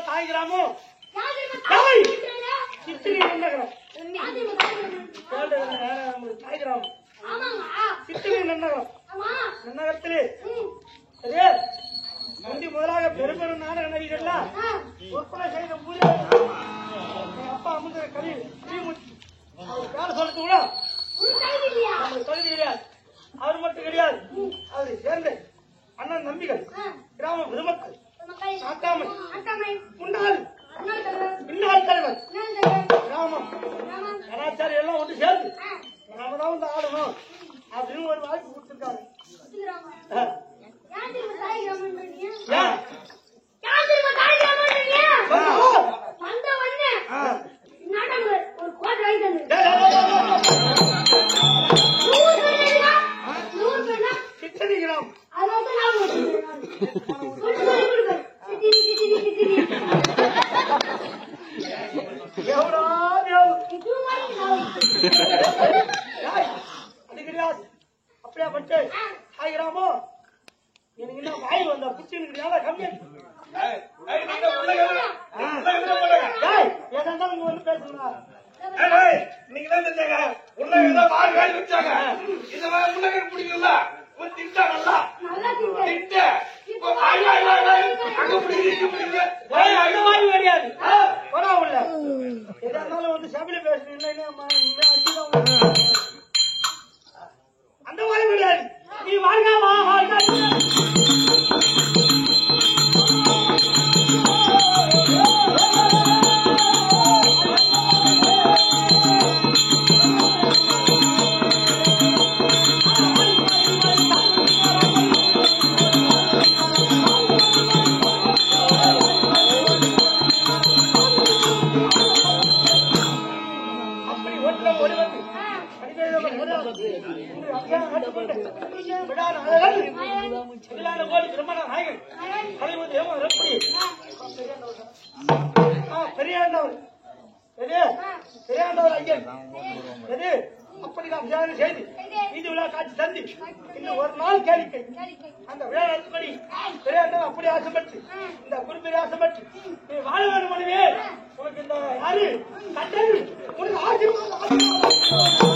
தாய் கிராமம் தாய் கிராமம் சித்திரை நன்னகரம் நன்னகரத்திலே சரியா முந்தி முதலாக பெரும்பெரும் நாடக நடிகர்கள்லாம் ஒப்பனை செய்த பூஜை அப்பா அமுத கவி அவர் வேலை சொல்றது கூட தகுதி கிடையாது. அவர் மட்டும் கிடையாது, அவரை சேர்ந்த அண்ணன் நம்பிகள் கிராம பொதுமக்கள் முன்னாள் பின்னால் தலைவர் கிராமம் கலாச்சாரம் எல்லாம் ஒன்று சேர்ந்து நாம தான் வந்து ஆடணும் அப்படின்னு ஒரு வாய்ப்பு கொடுத்துருக்காங்க. சித்தரிக்கிறோம் அது கிடையாது. அப்படியா பட்டு ஆகிறாமோ எனக்கு என்ன வாயில் வந்தா புச்சு கிடையாது கம்மி ஏதாந்தாலும் இங்க வந்து பேசுங்களா நீங்க தான் தெரிஞ்சாங்க உள்ள வாய் வாய் வச்சாங்க இந்த மாதிரி முன்னகை பிடிக்கல திட்டாங்கல்ல திட்ட இப்ப வாய் வாய் வாய் வாய் அங்க பிடிக்கிறீங்க அந்த வாய் கிடையாது பரவாயில்ல ஏதாந்தாலும் வந்து சபையில பேசுறீங்க அந்த வாய் கிடையாது. நீ வாழ்க வாழ்க பெரியாண்டவர் ஐயன் அப்படி நாம் தியானம் செய்து நீதி விழா காட்சி தந்தி இன்னும் ஒரு நாள் கேளிக்கை அந்த விழா நடத்தும்படி பெரியாண்டவர் அப்படி ஆசைப்பட்டு இந்த குறிப்பிட்ட ஆசைப்பட்டு நீ வாழ வேண்டும் மனைவே உனக்கு இந்த யாரு கட்டல் உனக்கு ஆசீர்வாதம்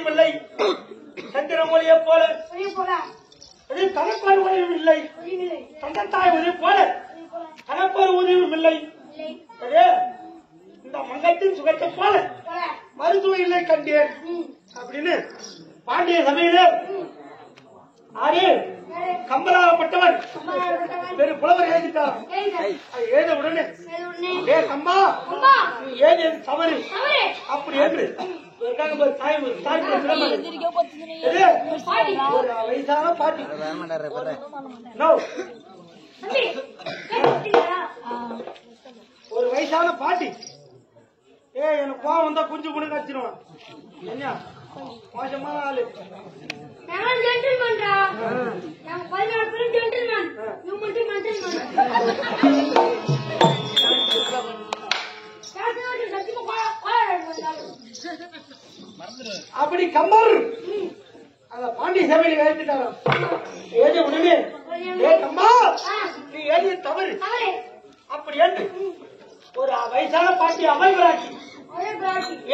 உதவியும் இல்லை சந்திர மொழியை போல தனப்பார் உதவியும் இல்லை தந்தத்தாய் உதவி போல தனப்பார் உதவியும் இல்லை இந்த மங்கத்தின் சுகத்தை போல மருத்துவ இல்லை கண்டேன் அப்படின்னு பாண்டிய சபையிலே ஆரே கம்பலாகப்பட்டவர் பெரு புலவர் எழுதிட்டார். எழுத உடனே ஏ கம்பா நீ ஏது தவறு அப்படி என்று வயசான பாட்டி ஒரு வயசான பாட்டி எனக்கு கோவம் வந்தா குஞ்சு குணு கச்சிருவான் என்ன மோசமான ஆளு அப்படி கம்பர் அந்த பாண்டிய சபையில எழுதிட்டாரோ எழுதி உடனே ஏ கம்பா நீ எழுதிய தவறு அப்படி எழுது ஒரு வயசான பாட்டி அமைவராட்சி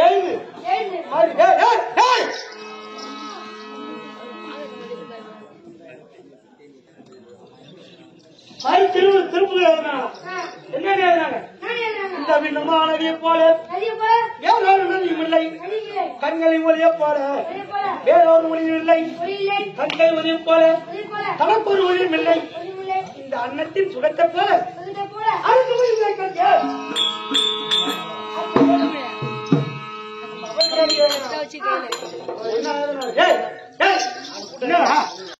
எழுது திருப்பூர் எழுதினாங்க என்ன எழுதினாங்க இந்த விண்ணமான நதியை போல வேறொரு நதியும் இல்லை கண்களின் ஒளியை போல வேறொரு ஒளியும் இல்லை கண்கள் ஒளியை போல தனப்பொரு ஒளியும் இல்லை இந்த அன்னத்தின் சுகத்தை போல என்ன